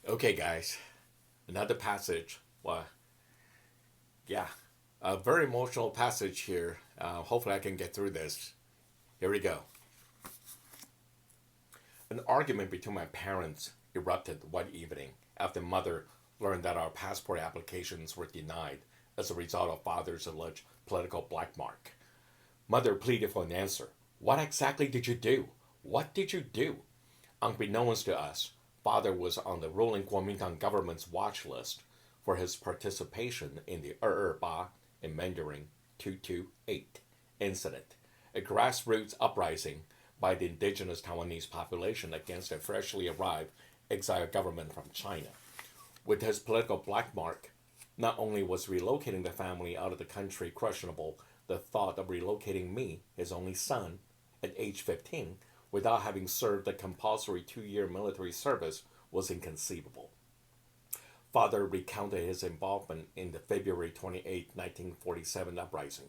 Okay, guys, another passage. Well, yeah, a very emotional passage here. Hopefully, I can get through this. Here we go. An argument between my parents erupted one evening after mother learned that our passport applications were denied as a result of father's alleged political black mark. Mother pleaded for an answer. What exactly did you do? What did you do? Unbeknownst to us, father was on the ruling Kuomintang government's watch list for his participation in the Ba in Mandarin 228 incident, a grassroots uprising by the indigenous Taiwanese population against a freshly arrived exiled government from China. With his political black mark, not only was relocating the family out of the country questionable, the thought of relocating me, his only son, at age 15, without having served a compulsory 2 year military service was inconceivable. Father recounted his involvement in the February 28, 1947 uprising.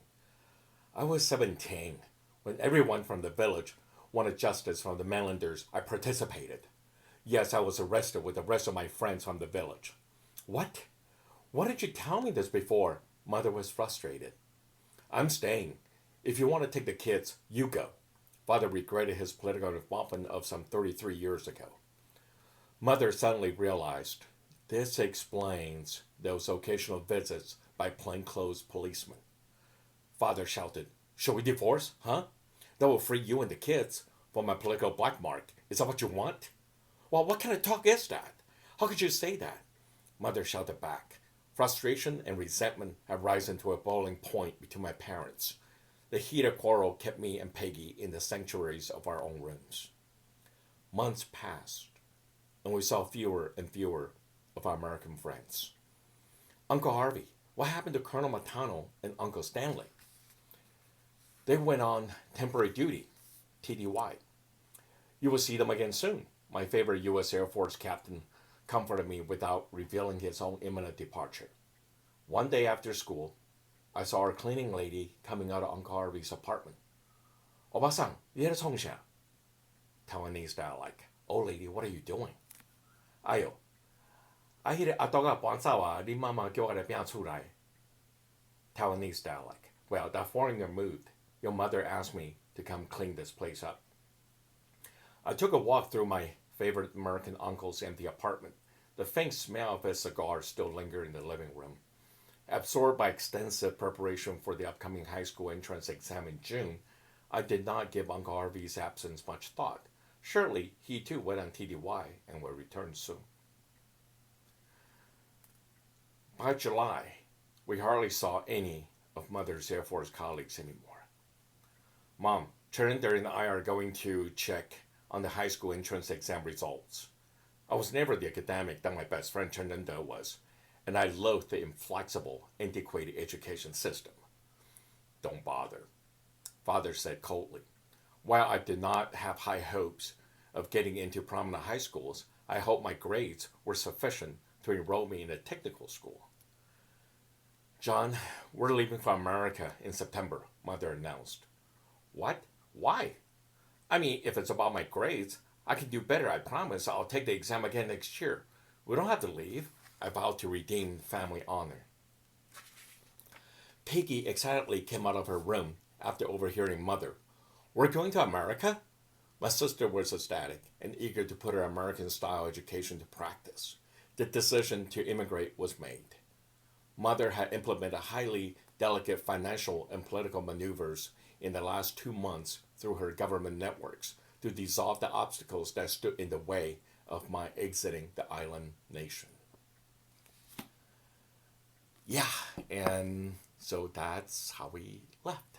I was 17. When everyone from the village wanted justice from the mainlanders, I participated. Yes, I was arrested with the rest of my friends from the village. What? Why did you tell me this before? Mother was frustrated. I'm staying. If you want to take the kids, you go. Father regretted his political involvement of some 33 years ago. Mother suddenly realized this explains those occasional visits by plainclothes policemen. Father shouted, Shall we divorce, huh? That will free you and the kids from my political black mark. Is that what you want? Well, what kind of talk is that? How could you say that? Mother shouted back. Frustration and resentment had risen to a boiling point between my parents. The heated quarrel kept me and Peggy in the sanctuaries of our own rooms. Months passed, and we saw fewer and fewer of our American friends. Uncle Harvey, what happened to Colonel Matano and Uncle Stanley? They went on temporary duty, TDY. You will see them again soon. My favorite U.S. Air Force captain comforted me without revealing his own imminent departure. One day after school, I saw our cleaning lady coming out of Uncle Harvey's apartment. Oba-san, Taiwanese dialect. Oh, lady, what are you doing? Ayo, I hit atoga bonsawa, di mama出来. Taiwanese dialect. Well, that foreigner moved. Your mother asked me to come clean this place up. I took a walk through my favorite American uncle's empty apartment. The faint smell of his cigar still lingered in the living room. Absorbed by extensive preparation for the upcoming high school entrance exam in June, I did not give Uncle Harvey's absence much thought. Surely he too went on TDY and would return soon. By July, we hardly saw any of Mother's Air Force colleagues anymore. Mom, Cherinder and I are going to check on the high school entrance exam results. I was never the academic that my best friend Cherinder was, and I loathed the inflexible, antiquated education system. Don't bother, Father said coldly. While I did not have high hopes of getting into prominent high schools, I hoped my grades were sufficient to enroll me in a technical school. John, we're leaving for America in September, Mother announced. What? Why? I mean, if it's about my grades, I can do better, I promise. I'll take the exam again next year. We don't have to leave. I vowed to redeem family honor. Peggy excitedly came out of her room after overhearing Mother. We're going to America? My sister was ecstatic and eager to put her American style education to practice. The decision to immigrate was made. Mother had implemented highly delicate financial and political maneuvers in the last 2 months through her government networks to dissolve the obstacles that stood in the way of my exiting the island nation. Yeah, and so that's how we left.